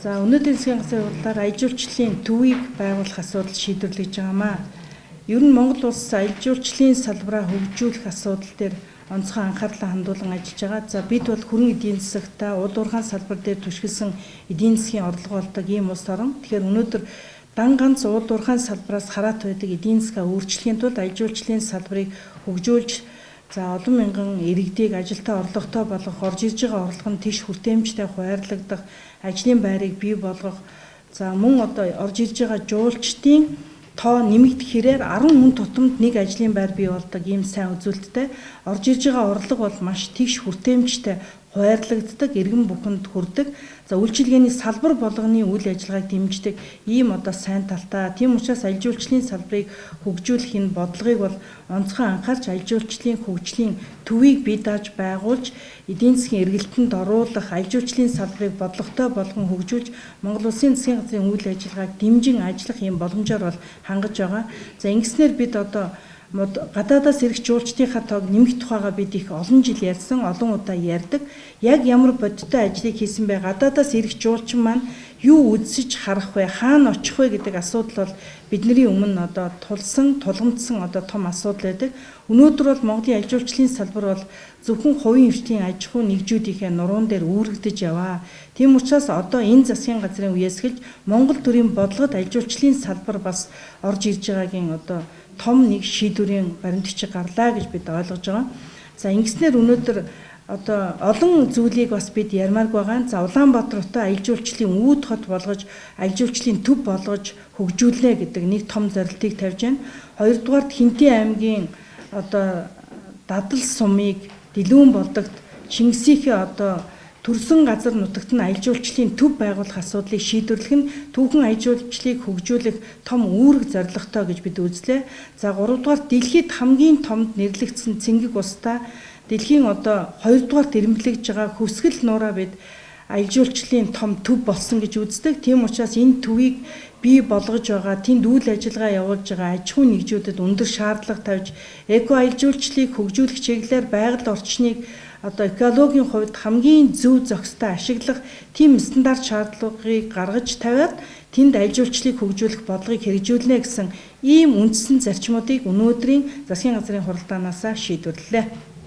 За өнөөдрийн засгийн газрын хурлаар аяж жуулчлалын төвийг байгуулах асуудал шийдвэрлэж байгаамаа. Ер нь Монгол улс аяж жуулчлалын салбараа хөгжүүлэх асуудал дээр онцгой анхаарлаа хандуулан ажиллаж байгаа. За бид бол хүрэн эдийн засагта уул уурхайн салбар дээр түшгэлсэн эдийн засгийн орлого болдог ийм улс орн. Тэгэхээр өнөөдөр дан ганц уул уурхайн салбараас хараат байдаг эдийн засгаа өөрчлөхийн тулд аяж жуулчлалын салбарыг хөгжүүлж олон мянган иргэдийг ажилтаа орлоготой болгох, орж ирж байгаа орлого нь тийш хүртээмжтэй хуваарлагдах, ажлын байрыг бий болгох, мөн орж ирж байгаа жуулчдын тоо нэмэгдэх хэрээр 10 хүн тутамд нэг ажлын байр бий болдог ийм сайн үзүүлэлттэй орж ирж байгаа орлого бол маш тийш хүртээмжтэй хуваарлагддаг, иргэн бүхэнд хүрдэг. Үйлчилгээний салбар болгоны үйл ажиллагааг дэмждэг ийм сайн талтай. Тийм учраас аяж жуулчлалын салбарыг хөгжүүлэх энэ бодлогыг бол онцгой анхаарч аяж жуулчлалын хөгжлийн төвийг бий дааж байгуулж эдийн засгийн эргэлтэнд оруулах, аяж жуулчлалын салбарыг бодлоготой болгон хөгжүүлж Монгол Улсын засгийн газрын үйл ажиллагааг дэмжин ажиллах ийм боломжоор бол хангаж байгаа. Ингэснээр бид гадаадаас ирэх жуулчдынхаа тоог нэмэх тухайга бид их олон жил ярьсан, олон удаа ярьдаг. Яг ямар бодиттой ажлыг хийсэн бэ? Гадаадаас ирэх жуулчин маань юу үзсэж харах вэ? Хаана очих вэ гэдэг асуудал бол бидний өмнө тулгамдсан том асуудал байдаг. Өнөөдөр бол Монголын аяж жуулчлалын салбар бол зөвхөн хувийн эрчлийн аж ахуй нэгжүүдийнхээ нуруунд дээр үүрэгдэж яваа. Тийм учраас энэ засгийн газрын үеэс эхэлж Монгол төрийн бодлогод аяж жуулчлалын салбар бас орж ирж байгаагийн том нэг шийдвэрийн баримтчиг гарлаа гэж бид ойлгож байгаа. Ингэснээр өнөөдөр олон зүйлийг бас бид ярмаарг байгаа. Улаанбаатар хотоо аяж жуулчлалын үүд хот болгож, аяж жуулчлалын төв болгож хөгжүүлнэ гэдэг нэг том зорилтыг тавьж байна. Хоёрдугаард Хинтээ аймгийн дадал сумыг Дэлгүүн болдогт Шингэсийнхээ төрсөн газар нутагт нь аяж жуулчлалын төв байгуулах асуудлыг шийдвэрлэх нь түүхэн аяж жуулчлалыг хөгжүүлэх том үүрэг зорилготой гэж бид үзлээ. 3-дугаар дэлхийд хамгийн томд нэрлэгдсэн цэнгэг устай дэлхийн 2-дугаарт ирэмблэгж байгаа Хүсгэл нуураа бид аяж жуулчлалын том төв болсон гэж үздэг. Тийм учраас энэ төвийг бий болгож байгаа, тэнд үйл ажиллагаа явуулж байгаа аж ахуй нэгжүүдэд өндөр шаардлага тавьж эко аяж жуулчлалыг хөгжүүлэх чиглэлээр байгаль орчныг экологийн хувьд хамгийн зөв зохистой ашиглах тийм стандарт шаардлагыг гаргаж тавиад тэнд аяж жуулчлалыг хөгжүүлэх бодлогыг хэрэгжүүлнэ гэсэн ийм үндсэн зарчмуудыг өнөөдрийн засгийн газрын хуралдаанаас шийдвэрлэлээ.